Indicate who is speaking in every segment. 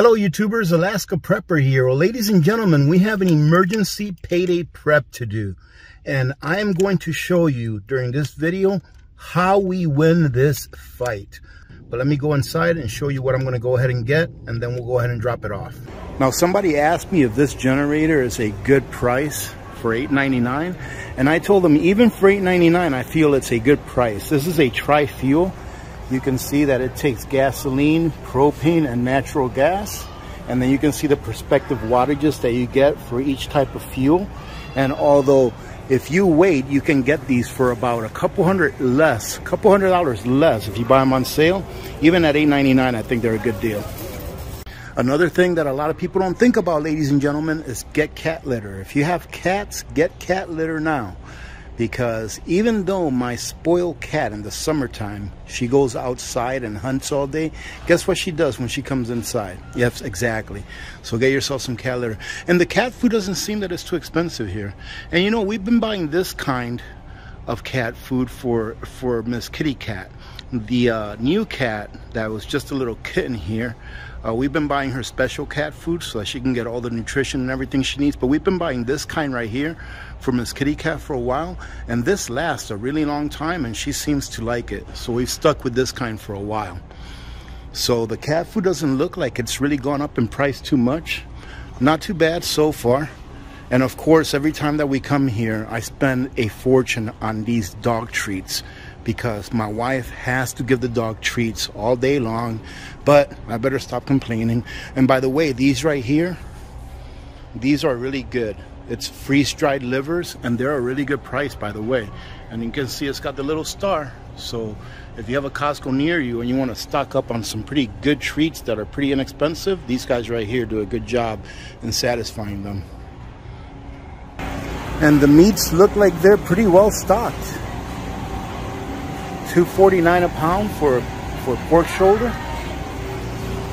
Speaker 1: Hello YouTubers, Alaska Prepper here. Well, ladies and gentlemen, we have an emergency payday prep to do. And I am going to show you during this video how we win this fight. But let me go inside and show you what I'm going to go ahead and get, and then we'll go ahead and drop it off. Now, somebody asked me if this generator is a good price for $8.99, and I told them even for $8.99 I feel it's a good price. This is a tri-fuel. You can see that it takes gasoline, propane, and natural gas. And then you can see the prospective wattages that you get for each type of fuel. And although if you wait, you can get these for about a couple hundred dollars less if you buy them on sale. Even at $8.99, I think they're a good deal. Another thing that a lot of people don't think about, ladies and gentlemen, is get cat litter. If you have cats, get cat litter now. Because even though my spoiled cat in the summertime, she goes outside and hunts all day, guess what she does when she comes inside? Yes, exactly. So get yourself some cat litter. And the cat food doesn't seem that it's too expensive here. And you know, we've been buying this kind of cat food for Miss Kitty Cat. The new cat that was just a little kitten here, we've been buying her special cat food so that she can get all the nutrition and everything she needs. But we've been buying this kind right here for Miss Kitty Cat for a while, and this lasts a really long time and she seems to like it. So we've stuck with this kind for a while. So the cat food doesn't look like it's really gone up in price too much. Not too bad so far. And of course, every time that we come here, I spend a fortune on these dog treats, because my wife has to give the dog treats all day long. But I better stop complaining. And by the way, these right here, these are really good. It's freeze-dried livers, and they're a really good price, by the way. And you can see it's got the little star. So if you have a Costco near you and you want to stock up on some pretty good treats that are pretty inexpensive, these guys right here do a good job in satisfying them. And the meats look like they're pretty well stocked. $2.49 a pound for pork shoulder.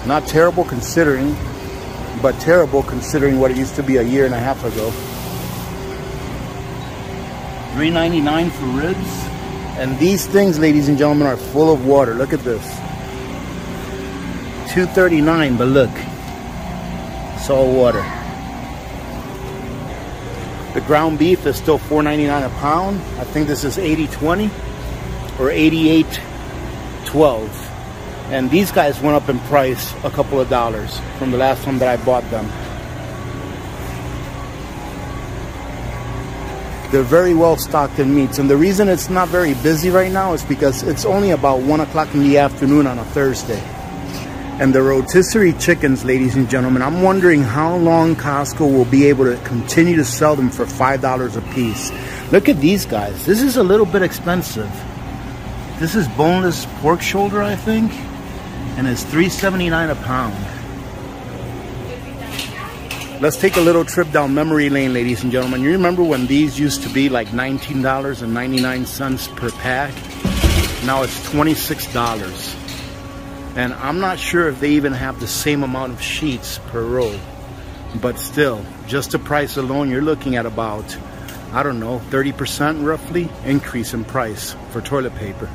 Speaker 1: Not terrible considering, but terrible considering what it used to be a year and a half ago. $3.99 for ribs. And these things, ladies and gentlemen, are full of water. Look at this. $2.39, but look, it's all water. The ground beef is still $4.99 a pound. I think this is 80/20 or 88/12. And these guys went up in price a couple of dollars from the last time that I bought them. They're very well stocked in meats. And the reason it's not very busy right now is because it's only about 1 o'clock in the afternoon on a Thursday. And the rotisserie chickens, ladies and gentlemen, I'm wondering how long Costco will be able to continue to sell them for $5 a piece. Look at these guys. This is a little bit expensive. This is boneless pork shoulder, I think, and it's $3.79 a pound. Let's take a little trip down memory lane, ladies and gentlemen. You remember when these used to be like $19.99 per pack? Now it's $26. And I'm not sure if they even have the same amount of sheets per roll. But still, just the price alone, you're looking at about, I don't know, 30% roughly increase in price for toilet paper.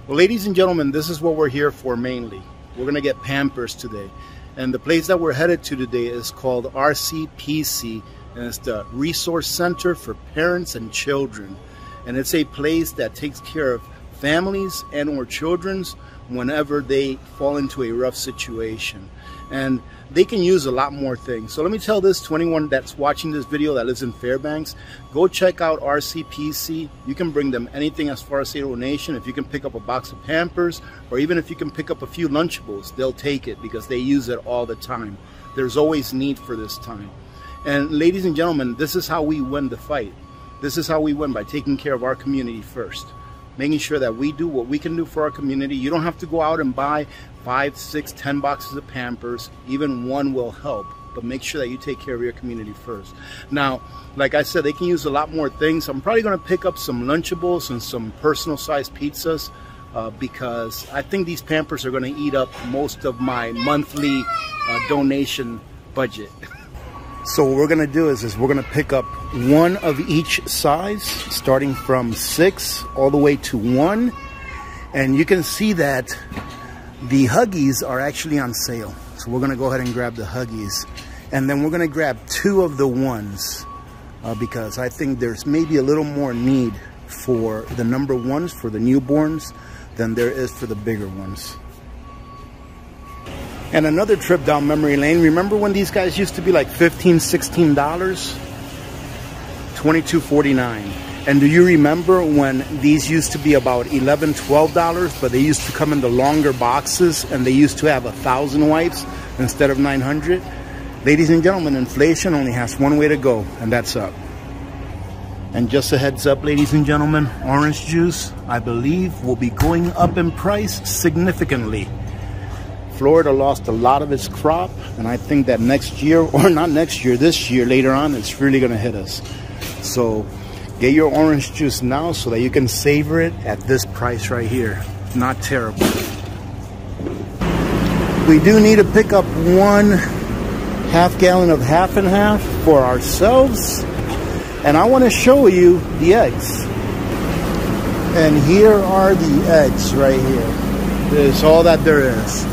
Speaker 1: Well, ladies and gentlemen, this is what we're here for mainly. We're gonna get Pampers today. And the place that we're headed to today is called RCPC, and it's the Resource Center for Parents and Children. And it's a place that takes care of families and or children's whenever they fall into a rough situation. And they can use a lot more things. So let me tell this to anyone that's watching this video that lives in Fairbanks, go check out RCPC. You can bring them anything as far as a donation. If you can pick up a box of Pampers, or even if you can pick up a few Lunchables, they'll take it because they use it all the time. There's always need for this time. And ladies and gentlemen, this is how we win the fight. This is how we win, by taking care of our community first. Making sure that we do what we can do for our community. You don't have to go out and buy 5, 6, 10 boxes of Pampers. Even one will help, but make sure that you take care of your community first. Now, like I said, they can use a lot more things. I'm probably going to pick up some Lunchables and some personal sized pizzas because I think these Pampers are going to eat up most of my monthly donation budget. So what we're gonna do is we're gonna pick up one of each size, starting from 6 all the way to 1. And you can see that The Huggies are actually on sale. So we're gonna go ahead and grab the Huggies. And then we're gonna grab 2 of the ones because I think there's maybe a little more need for the number 1s for the newborns than there is for the bigger ones. And another trip down memory lane. Remember when these guys used to be like $15, $16? $22.49. And do you remember when these used to be about $11, $12, but they used to come in the longer boxes and they used to have 1,000 wipes instead of 900? Ladies and gentlemen, inflation only has one way to go, and that's up. And just a heads up, ladies and gentlemen, orange juice, I believe, will be going up in price significantly. Florida lost a lot of its crop, and I think that next year, or not next year, this year, later on, it's really gonna hit us. So get your orange juice now so that you can savor it at this price right here. Not terrible. We do need to pick up 1 half gallon of half and half for ourselves. And I want to show you the eggs. And here are the eggs right here. This is all that there is.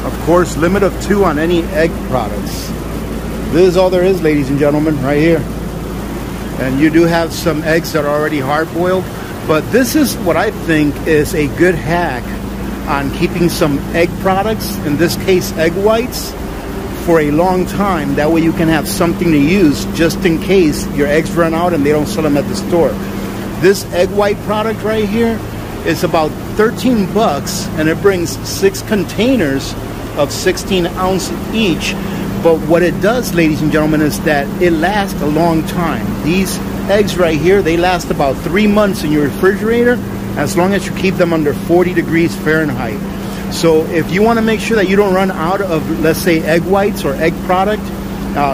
Speaker 1: Of course, limit of 2 on any egg products. This is all there is, ladies and gentlemen, right here. And you do have some eggs that are already hard-boiled. But this is what I think is a good hack on keeping some egg products, in this case egg whites, for a long time. That way you can have something to use just in case your eggs run out and they don't sell them at the store. This egg white product right here is about 13 bucks, and it brings 6 containers of 16 ounces each. But what it does, ladies and gentlemen, is that it lasts a long time. These eggs right here, they last about 3 months in your refrigerator, as long as you keep them under 40 degrees Fahrenheit. So if you want to make sure that you don't run out of, let's say, egg whites or egg product,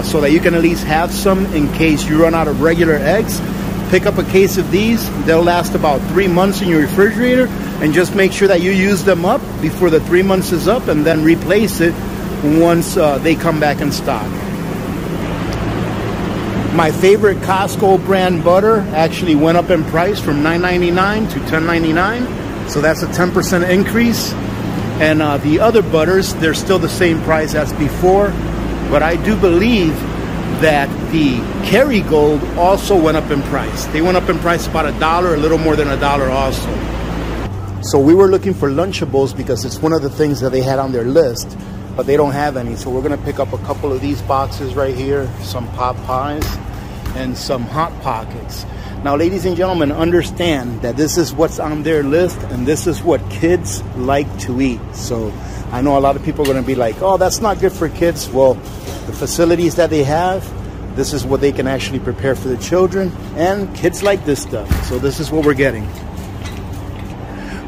Speaker 1: so that you can at least have some in case you run out of regular eggs, pick up a case of these. They'll last about 3 months in your refrigerator, and just make sure that you use them up before the 3 months is up, and then replace it once they come back in stock. My favorite Costco brand butter actually went up in price from $9.99 to $10.99, so that's a 10% increase. And the other butters, they're still the same price as before, but I do believe that the Kerrygold also went up in price. They went up in price about $1, a little more than $1 also. So we were looking for Lunchables because it's one of the things that they had on their list, but they don't have any. So we're gonna pick up a couple of these boxes right here, some pot pies and some Hot Pockets. Now, ladies and gentlemen, understand that this is what's on their list, and this is what kids like to eat. So I know a lot of people are going to be like, oh, that's not good for kids. Well, the facilities that they have, this is what they can actually prepare for the children, and kids like this stuff. So this is what we're getting.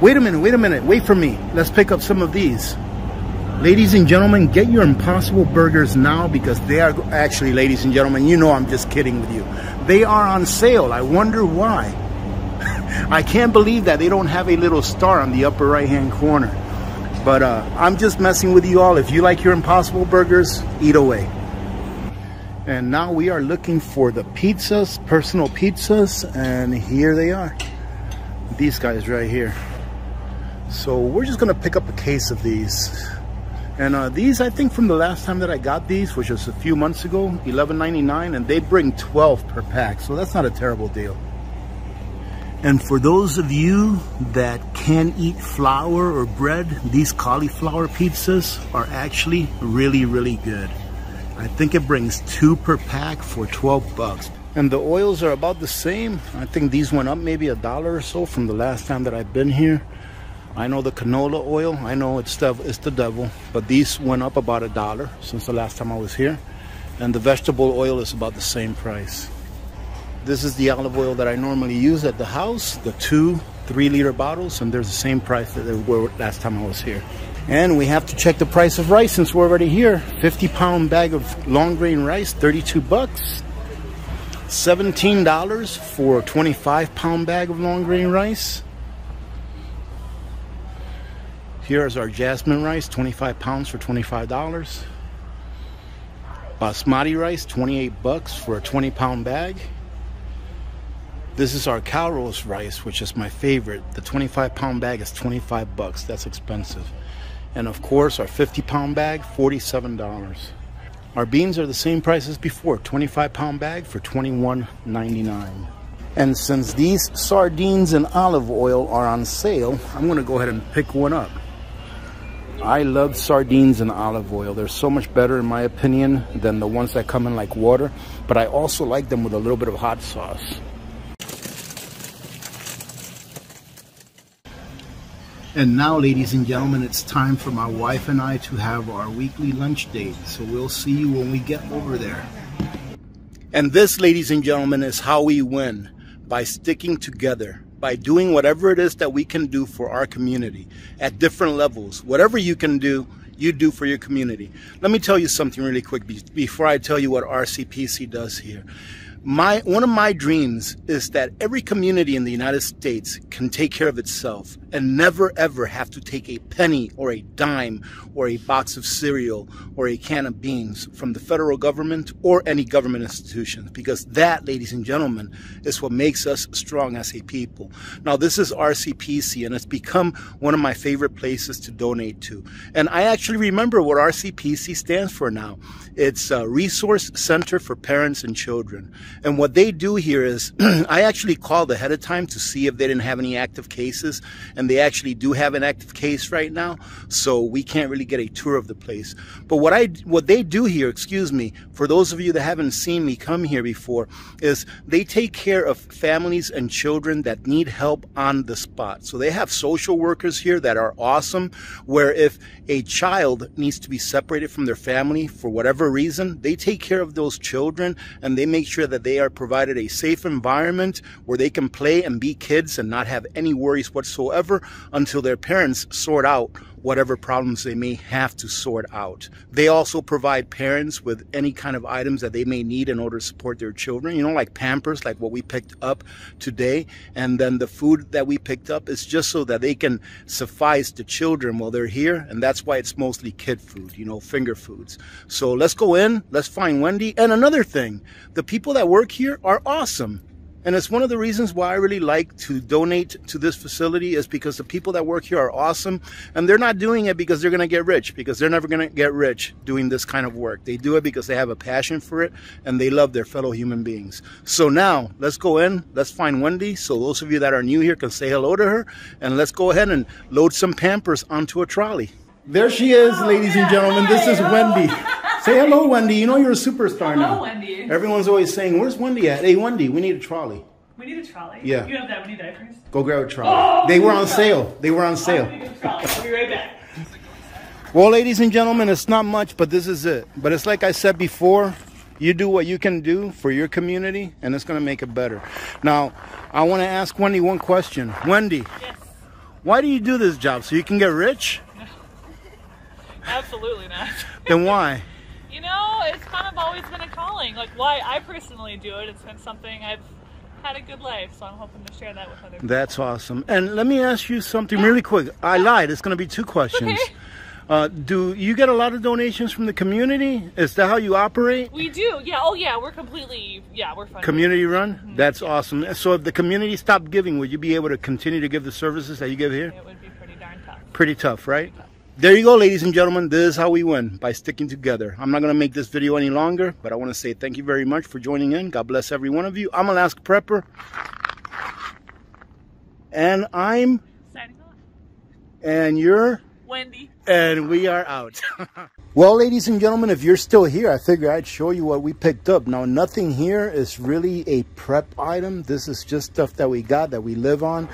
Speaker 1: Wait a minute, wait for me. Let's pick up some of these. Ladies and gentlemen, get your Impossible Burgers now, because they are actually, ladies and gentlemen, you know I'm just kidding with you. They are on sale. I wonder why. I can't believe that they don't have a little star on the upper right-hand corner. But I'm just messing with you all. If you like your Impossible Burgers, eat away. And now we are looking for the pizzas, personal pizzas, and here they are. These guys right here. So we're just gonna pick up a case of these. And these, I think from the last time that I got these, which was a few months ago, $11.99, and they bring 12 per pack, so that's not a terrible deal. And for those of you that can't eat flour or bread, these cauliflower pizzas are actually really, really good. I think it brings 2 per pack for 12 bucks. And the oils are about the same. I think these went up maybe $1 or so from the last time that I've been here. I know the canola oil, I know it's the devil, but these went up about $1 since the last time I was here. And the vegetable oil is about the same price. This is the olive oil that I normally use at the house, the 2 3-liter bottles, and there's the same price that they were last time I was here. And we have to check the price of rice since we're already here. 50-pound bag of long grain rice, 32 bucks. $17 for a 25-pound bag of long grain rice. Here is our jasmine rice, 25 pounds for $25. Basmati rice, 28 bucks for a 20-pound bag. This is our Calrose rice, which is my favorite. The 25-pound bag is 25 bucks. That's expensive. And of course, our 50-pound bag, $47. Our beans are the same price as before, 25-pound bag for $21.99. And since these sardines and olive oil are on sale, I'm gonna go ahead and pick one up. I love sardines and olive oil. They're so much better in my opinion than the ones that come in like water, but I also like them with a little bit of hot sauce. And now, ladies and gentlemen, it's time for my wife and I to have our weekly lunch date. So we'll see you when we get over there. And this, ladies and gentlemen, is how we win. By sticking together, by doing whatever it is that we can do for our community at different levels. Whatever you can do, you do for your community. Let me tell you something really quick before I tell you what RCPC does here. One of my dreams is that every community in the United States can take care of itself and never ever have to take a penny or a dime or a box of cereal or a can of beans from the federal government or any government institutions, because that, ladies and gentlemen, is what makes us strong as a people. Now, this is RCPC, and it's become one of my favorite places to donate to. And I actually remember what RCPC stands for now. It's a Resource Center for Parents and Children. And what they do here is, I actually called ahead of time to see if they didn't have any active cases, and they actually do have an active case right now, so we can't really get a tour of the place. But what they do here, excuse me, for those of you that haven't seen me come here before, is they take care of families and children that need help on the spot. So they have social workers here that are awesome, where if a child needs to be separated from their family for whatever reason, they take care of those children, and they make sure that they are provided a safe environment where they can play and be kids and not have any worries whatsoever until their parents sort out whatever problems they may have to sort out. They also provide parents with any kind of items that they may need in order to support their children, you know, like Pampers, like what we picked up today. And then the food that we picked up is just so that they can suffice the children while they're here. And that's why it's mostly kid food, you know, finger foods. So let's go in, let's find Wendy. And another thing, the people that work here are awesome. And it's one of the reasons why I really like to donate to this facility, is because the people that work here are awesome. And they're not doing it because they're going to get rich, because they're never going to get rich doing this kind of work. They do it because they have a passion for it and they love their fellow human beings. So now let's go in, let's find Wendy, so those of you that are new here can say hello to her, and let's go ahead and load some Pampers onto a trolley. There she is, ladies and gentlemen. This is Wendy. Say hello, Wendy. You know you're a superstar now.
Speaker 2: Hello, Wendy.
Speaker 1: Everyone's always saying, where's Wendy at? Hey, Wendy, we need a trolley.
Speaker 2: We need a trolley?
Speaker 1: Yeah.
Speaker 2: You have that many diapers?
Speaker 1: Go grab a trolley. Oh, they were on sale. They were on sale.
Speaker 2: I'll be right back.
Speaker 1: Well, ladies and gentlemen, it's not much, but this is it. But it's like I said before, you do what you can do for your community, and it's going to make it better. Now, I want to ask Wendy one question. Wendy,
Speaker 2: yes.
Speaker 1: Why do you do this job? So you can get rich?
Speaker 2: No. Absolutely not.
Speaker 1: Then why?
Speaker 2: You know, it's kind of always been a calling. Like, why I personally do it, it's been something I've had a good life, so I'm hoping to share that with other people.
Speaker 1: That's awesome. And let me ask you something really quick. I lied. It's going to be two questions. Okay. Do you get a lot of donations from the community? Is that how you operate?
Speaker 2: We do, yeah. Oh, yeah, we're completely, yeah, we're fine.
Speaker 1: Community run? Mm-hmm. That's awesome. So if the community stopped giving, would you be able to continue to give the services that you give here?
Speaker 2: It would be pretty darn tough.
Speaker 1: Pretty tough, right? Pretty tough. There you go, ladies and gentlemen. This is how we win, by sticking together. I'm not going to make this video any longer, but I want to say thank you very much for joining in. God bless every one of you. I'm Alaska Prepper. And I'm...
Speaker 2: Signing off.
Speaker 1: And you're...
Speaker 2: Wendy.
Speaker 1: And we are out. Well, ladies and gentlemen, if you're still here, I figured I'd show you what we picked up. Now, nothing here is really a prep item. This is just stuff that we got, that we live on.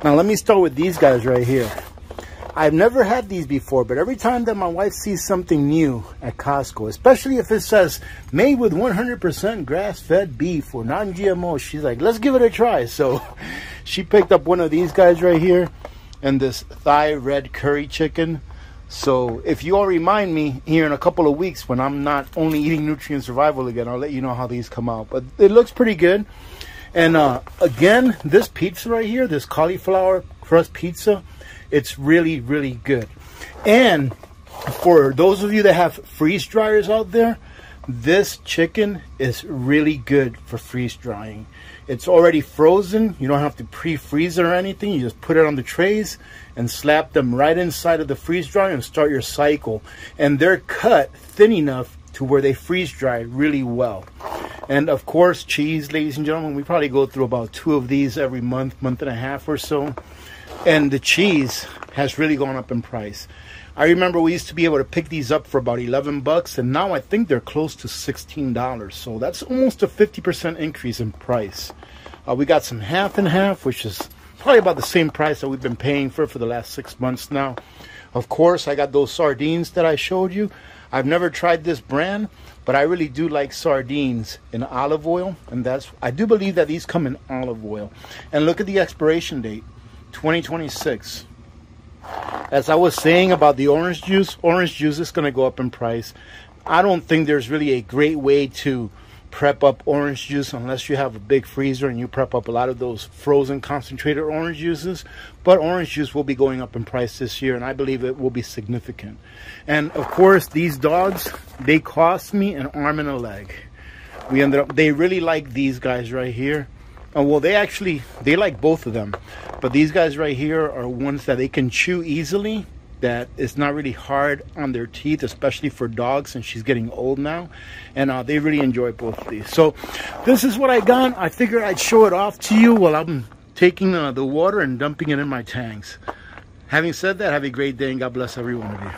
Speaker 1: Now, let me start with these guys right here. I've never had these before, but every time that my wife sees something new at Costco, especially if it says made with 100% grass-fed beef or non-GMO, she's like, let's give it a try. So she picked up one of these guys right here and this thigh red curry chicken. So if you all remind me here in a couple of weeks when I'm not only eating Nutrient Survival again, I'll let you know how these come out. But it looks pretty good. And again, this pizza right here, this cauliflower crust pizza, it's really, really good. And for those of you that have freeze dryers out there, this chicken is really good for freeze drying. It's already frozen. You don't have to pre-freeze it or anything. You just put it on the trays and slap them right inside of the freeze dryer and start your cycle. And they're cut thin enough to where they freeze dry really well. And of course, cheese, ladies and gentlemen, we probably go through about 2 of these every month, month and a half or so. And the cheese has really gone up in price. I remember we used to be able to pick these up for about 11 bucks, and now I think they're close to $16. So that's almost a 50% increase in price. We got some half and half, which is probably about the same price that we've been paying for the last 6 months now. Of course, I got those sardines that I showed you. I've never tried this brand, but I really do like sardines in olive oil, and I do believe that these come in olive oil. And look at the expiration date, 2026. As I was saying about the orange juice is going to go up in price. I don't think there's really a great way to prep up orange juice unless you have a big freezer and you prep up a lot of those frozen concentrated orange juices. But orange juice will be going up in price this year, and I believe it will be significant. And of course, these dogs, they cost me an arm and a leg. They really like these guys right here. Well, they like both of them, but these guys right here are ones that they can chew easily, that it's not really hard on their teeth, especially for dogs, and she's getting old now, and they really enjoy both of these. So this is what I got. I figured I'd show it off to you while I'm taking the water and dumping it in my tanks. Having said that, have a great day, and God bless every one of you.